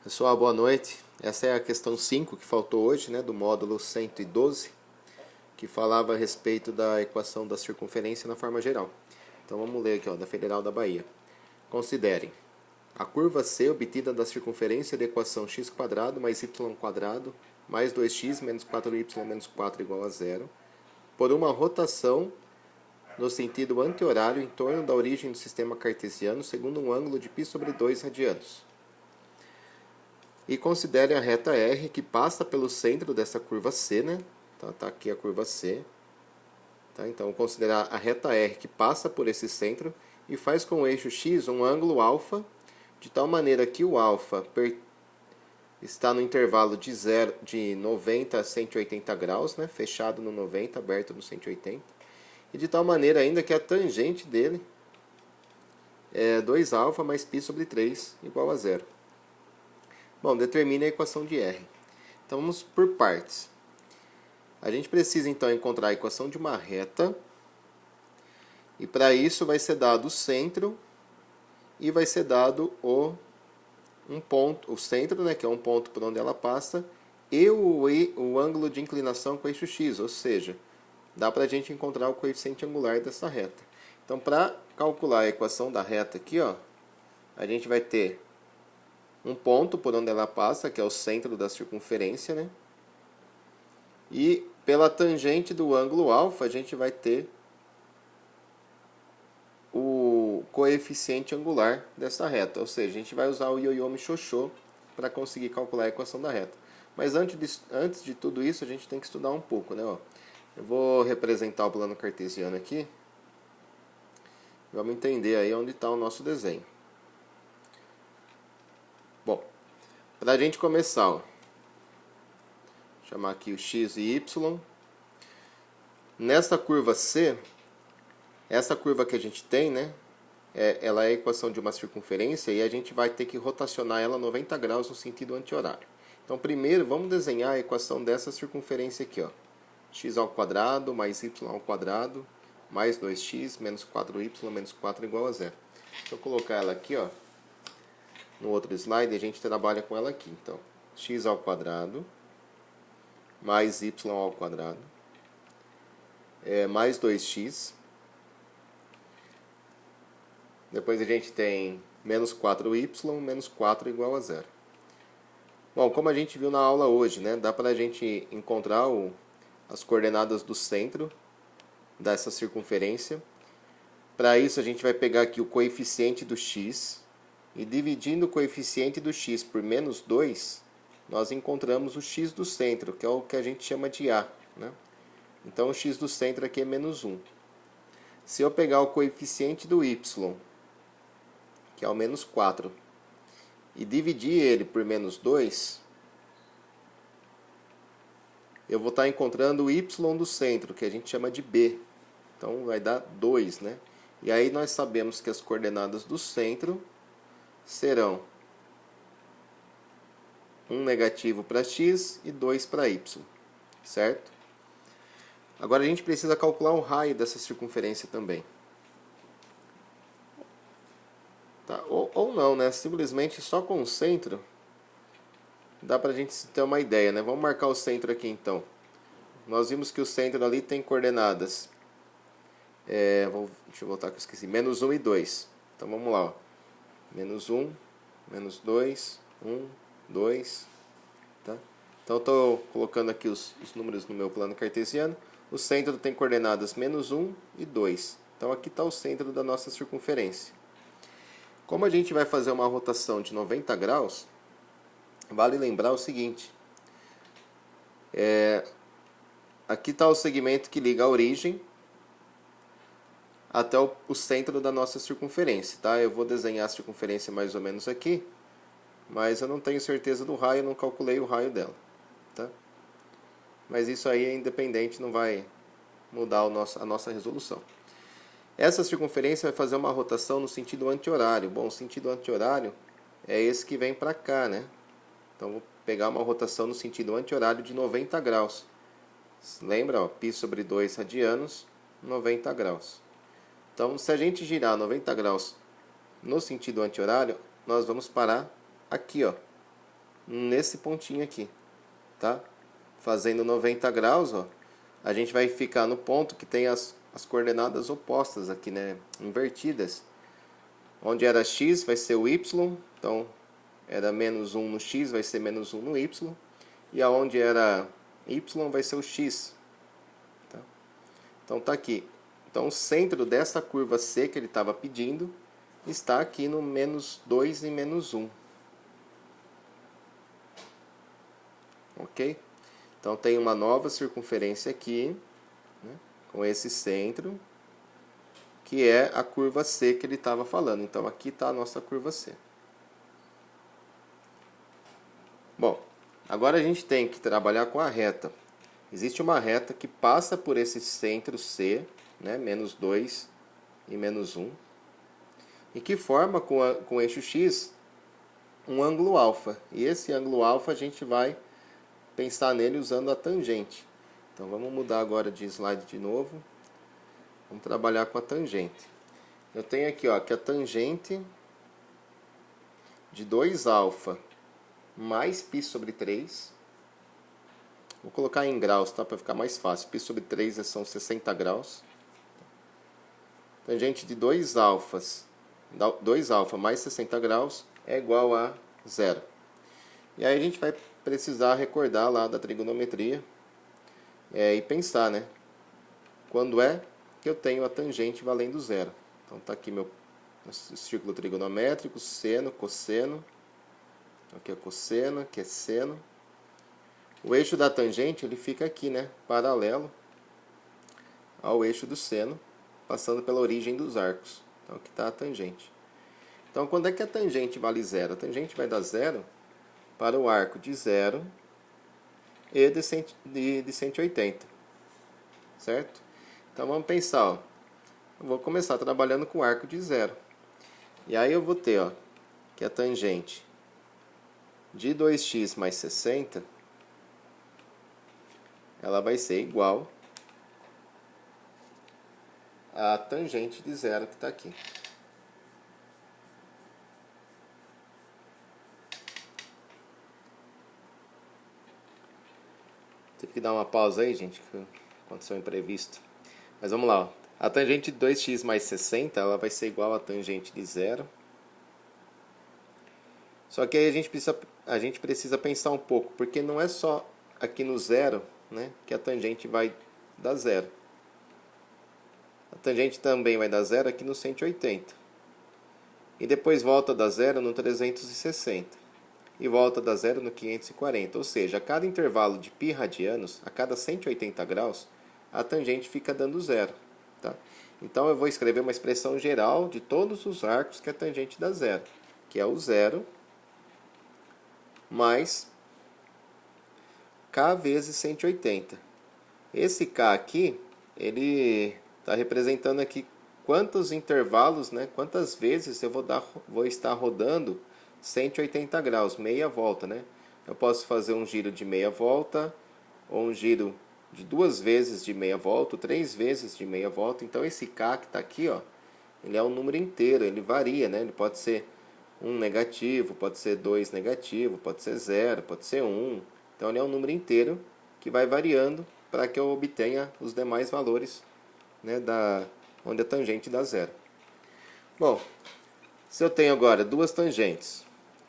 Pessoal, boa noite. Essa é a questão 5 que faltou hoje, né, do módulo 112, que falava a respeito da equação da circunferência na forma geral. Então vamos ler aqui, ó, da Federal da Bahia. Considerem a curva C obtida da circunferência da equação x² mais y² mais 2x menos 4y menos 4 igual a zero, por uma rotação no sentido anti-horário em torno da origem do sistema cartesiano segundo um ângulo de π/2 radianos. E considere a reta R que passa pelo centro dessa curva C, né? Tá aqui a curva C. Tá? Então, considerar a reta R que passa por esse centro e faz com o eixo X um ângulo alfa, de tal maneira que o alfa está no intervalo de 90 a 180 graus, né? Fechado no 90, aberto no 180. E de tal maneira ainda que a tangente dele é 2α mais π/3 igual a zero. Bom, determine a equação de R. Então vamos por partes. A gente precisa então encontrar a equação de uma reta. E para isso vai ser dado o centro e vai ser dado um ponto, o centro, né, que é um ponto por onde ela passa, e o ângulo de inclinação com o eixo X, ou seja, dá para a gente encontrar o coeficiente angular dessa reta. Então, para calcular a equação da reta aqui, ó, a gente vai ter um ponto por onde ela passa, que é o centro da circunferência, né? E pela tangente do ângulo alfa, a gente vai ter o coeficiente angular dessa reta. Ou seja, a gente vai usar o Yoyomi Xoxô para conseguir calcular a equação da reta. Mas antes de tudo isso, a gente tem que estudar um pouco, né? Ó, eu vou representar o plano cartesiano aqui. Vamos entender aí onde está o nosso desenho. Bom, para a gente começar, ó, vou chamar aqui o x e y. Nessa curva C, essa curva que a gente tem, né, ela é a equação de uma circunferência e a gente vai ter que rotacionar ela 90 graus no sentido anti-horário. Então, primeiro, vamos desenhar a equação dessa circunferência aqui, ó. x² mais y² mais 2x menos 4y menos 4 igual a zero. Deixa eu colocar ela aqui, ó. No outro slide, a gente trabalha com ela aqui. Então, x² mais y² mais 2x. Depois a gente tem menos 4y menos 4 igual a zero. Bom, como a gente viu na aula hoje, né, dá para a gente encontrar as coordenadas do centro dessa circunferência. Para isso, a gente vai pegar aqui o coeficiente do x. E dividindo o coeficiente do x por menos 2, nós encontramos o x do centro, que é o que a gente chama de A, né? Então, o x do centro aqui é menos 1. Se eu pegar o coeficiente do y, que é o menos 4, e dividir ele por menos 2, eu vou estar encontrando o y do centro, que a gente chama de B. Então, vai dar 2, né? E aí nós sabemos que as coordenadas do centro serão 1 negativo para x e 2 para y, certo? Agora a gente precisa calcular o raio dessa circunferência também. Tá? Ou não, né? Simplesmente só com o centro dá para a gente ter uma ideia, né? Vamos marcar o centro aqui então. Nós vimos que o centro ali tem coordenadas. Deixa eu voltar que eu esqueci. Menos 1 e 2. Então vamos lá, ó. Menos 1, menos 2, 1, 2. Tá? Então, estou colocando aqui os números no meu plano cartesiano. O centro tem coordenadas menos 1 e 2. Então, aqui está o centro da nossa circunferência. Como a gente vai fazer uma rotação de 90 graus, vale lembrar o seguinte. Aqui está o segmento que liga a origem até o centro da nossa circunferência, tá? Eu vou desenhar a circunferência mais ou menos aqui, mas eu não tenho certeza do raio, não calculei o raio dela, tá? Mas isso aí é independente, não vai mudar a nossa resolução. Essa circunferência vai fazer uma rotação no sentido anti-horário. Bom, o sentido anti-horário é esse que vem para cá, né? Então, vou pegar uma rotação no sentido anti-horário de 90 graus. Lembra, ó, π/2 radianos, 90 graus. Então, se a gente girar 90 graus no sentido anti-horário, nós vamos parar aqui, ó. nesse pontinho aqui, tá? Fazendo 90 graus, ó, a gente vai ficar no ponto que tem as coordenadas opostas aqui, né? Invertidas. Onde era x vai ser o y, então era menos 1 no x, vai ser menos 1 no y. E aonde era y vai ser o x. Tá? Então tá aqui. Então o centro dessa curva C que ele estava pedindo está aqui no menos 2 e menos 1. Ok? Então tem uma nova circunferência aqui, né, com esse centro, que é a curva C que ele estava falando. Então aqui está a nossa curva C. Bom, agora a gente tem que trabalhar com a reta. Existe uma reta que passa por esse centro C, né, menos 2 e menos 1, e que forma com o eixo X um ângulo alfa. E esse ângulo alfa a gente vai pensar nele usando a tangente. Então vamos mudar agora de slide de novo. Vamos trabalhar com a tangente. Eu tenho aqui, ó, que a tangente de 2α mais π sobre 3. Vou colocar em graus, tá, para ficar mais fácil. Π sobre 3 são 60 graus. Tangente de 2α mais 60 graus é igual a 0. E aí a gente vai precisar recordar lá da trigonometria e pensar, né? Quando é que eu tenho a tangente valendo 0. Então tá aqui meu círculo trigonométrico, seno, cosseno. Aqui é cosseno, aqui é seno. O eixo da tangente ele fica aqui, né? Paralelo ao eixo do seno, passando pela origem dos arcos. Então aqui está a tangente. Então quando é que a tangente vale 0? A tangente vai dar 0 para o arco de 0 e de 180. Certo? Então vamos pensar, ó. Eu vou começar trabalhando com o arco de 0. E aí eu vou ter, ó, que a tangente de 2x mais 60, ela vai ser igual à tangente de 0 que está aqui. Tive que dar uma pausa aí, gente, que aconteceu um imprevisto. Mas vamos lá, ó. A tangente de 2x mais 60, ela vai ser igual à tangente de 0. Só que aí a gente precisa pensar um pouco, porque não é só aqui no 0, né, que a tangente vai dar 0. A tangente também vai dar 0 aqui no 180. E depois volta a dar 0 no 360. E volta a dar 0 no 540. Ou seja, a cada intervalo de π radianos, a cada 180 graus, a tangente fica dando 0. Tá? Então eu vou escrever uma expressão geral de todos os arcos que a tangente dá 0. Que é o 0 mais k vezes 180. Esse k aqui, ele está representando aqui quantos intervalos, né, quantas vezes eu vou estar rodando 180 graus, meia volta, né? Eu posso fazer um giro de meia volta, ou um giro de 2 vezes de meia volta, 3 vezes de meia volta. Então esse k que está aqui, ó, ele é um número inteiro, ele varia, né? Ele pode ser 1 negativo, pode ser 2 negativo, pode ser 0, pode ser 1. Então ele é um número inteiro que vai variando para que eu obtenha os demais valores, né, onde a tangente dá 0. Bom, se eu tenho agora duas tangentes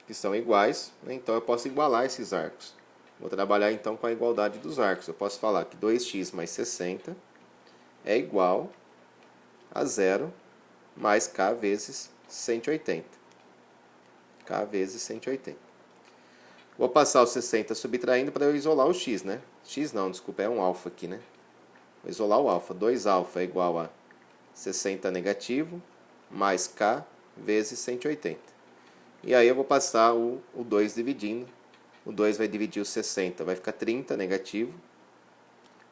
que são iguais, né, então eu posso igualar esses arcos. Vou trabalhar então com a igualdade dos arcos. Eu posso falar que 2x mais 60 é igual a 0 mais k vezes 180. K vezes 180. Vou passar o 60 subtraindo para eu isolar o x, né? X não, desculpa, é um alfa aqui, né? Vou isolar o alfa. 2α é igual a 60 negativo mais k vezes 180. E aí eu vou passar o 2 dividindo. O 2 vai dividir o 60, vai ficar 30 negativo.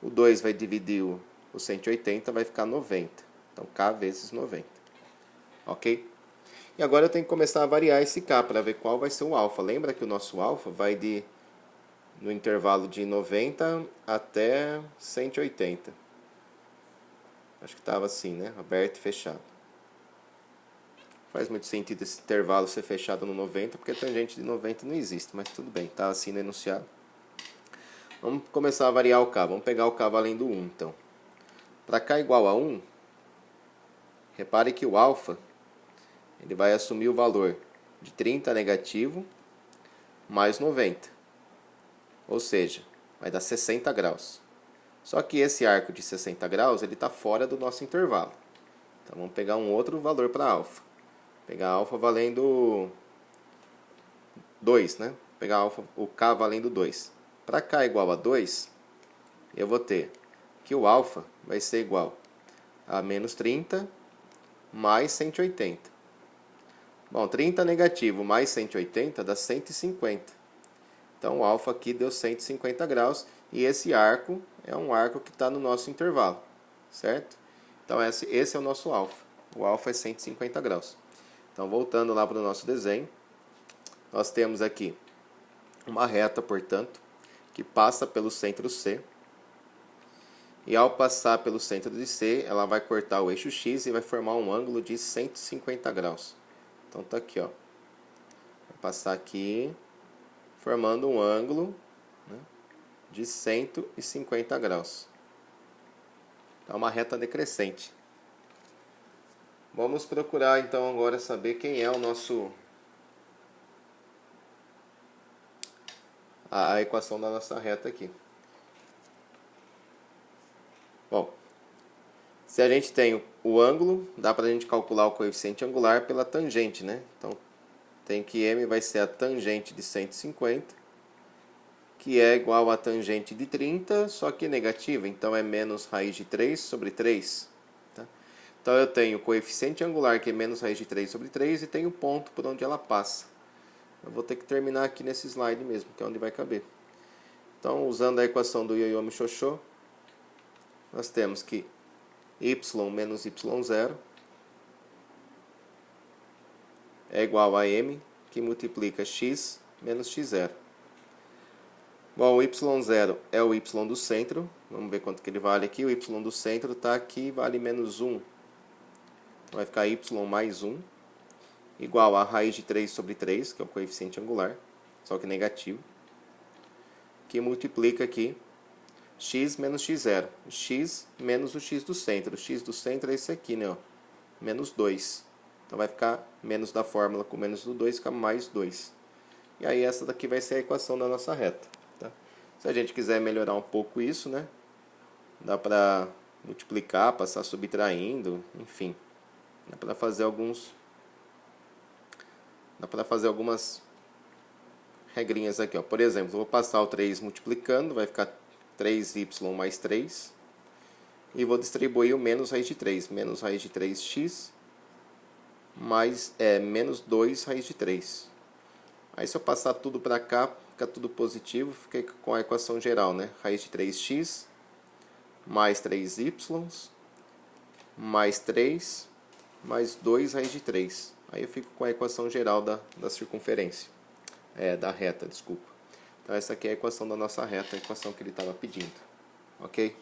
O 2 vai dividir o 180, vai ficar 90. Então k vezes 90. Ok? E agora eu tenho que começar a variar esse k para ver qual vai ser o alfa. Lembra que o nosso alfa vai no intervalo de 90 até 180. Acho que estava assim, né? Aberto e fechado. faz muito sentido esse intervalo ser fechado no 90, porque a tangente de 90 não existe, mas tudo bem, está assim no enunciado. Vamos começar a variar o K, vamos pegar o K valendo 1, então. Para K igual a 1, repare que o alfa ele vai assumir o valor de 30 negativo mais 90, ou seja, vai dar 60 graus. Só que esse arco de 60 graus ele está fora do nosso intervalo. Então vamos pegar um outro valor para alfa. Pegar alfa valendo 2, né? Pegar alfa, o K valendo 2. Para K igual a 2, eu vou ter que o alfa vai ser igual a menos 30 mais 180. Bom, 30 negativo mais 180 dá 150. Então o alfa aqui deu 150 graus e esse arco é um arco que está no nosso intervalo, certo? Então esse é o nosso alfa. O alfa é 150 graus. Então voltando lá para o nosso desenho, nós temos aqui uma reta, portanto, que passa pelo centro C. E ao passar pelo centro de C, ela vai cortar o eixo X e vai formar um ângulo de 150 graus. Então tá aqui, ó. Vai passar aqui, formando um ângulo, né, de 150 graus. É uma reta decrescente. Vamos procurar então agora saber quem é o nosso... a equação da nossa reta aqui. Bom, se a gente tem o ângulo, dá para a gente calcular o coeficiente angular pela tangente, né? Então, tem que M vai ser a tangente de 150, que é igual a tangente de 30, só que negativa. Então, é menos raiz de 3 sobre 3. Tá? Então, eu tenho o coeficiente angular, que é menos raiz de 3 sobre 3, e tenho o ponto por onde ela passa. Eu vou ter que terminar aqui nesse slide mesmo, que é onde vai caber. Então, usando a equação do Yoyomi Shoshô, nós temos que y menos y0 é igual a m, que multiplica x menos x0. Bom, o y0 é o y do centro. Vamos ver quanto que ele vale aqui. O y do centro está aqui, vale menos 1. Então vai ficar y mais 1, igual a raiz de 3 sobre 3, que é o coeficiente angular, só que negativo, que multiplica aqui x menos x0. X menos o x do centro. O x do centro é esse aqui, né? Ó, menos 2. Então vai ficar menos da fórmula com menos do 2, fica mais 2. E aí essa daqui vai ser a equação da nossa reta. Tá? Se a gente quiser melhorar um pouco isso, né? Dá para multiplicar, passar subtraindo, enfim. Dá para fazer algumas regrinhas aqui, ó. Por exemplo, eu vou passar o 3 multiplicando, vai ficar 3y mais 3. E vou distribuir o menos raiz de 3. Menos raiz de 3x mais menos 2 raiz de 3. Aí se eu passar tudo para cá, fica tudo positivo, fiquei com a equação geral, né? Raiz de 3x mais 3y mais 3 mais 2 raiz de 3. Aí eu fico com a equação geral da circunferência. Da reta, desculpa. Então essa aqui é a equação da nossa reta, a equação que ele estava pedindo. Ok?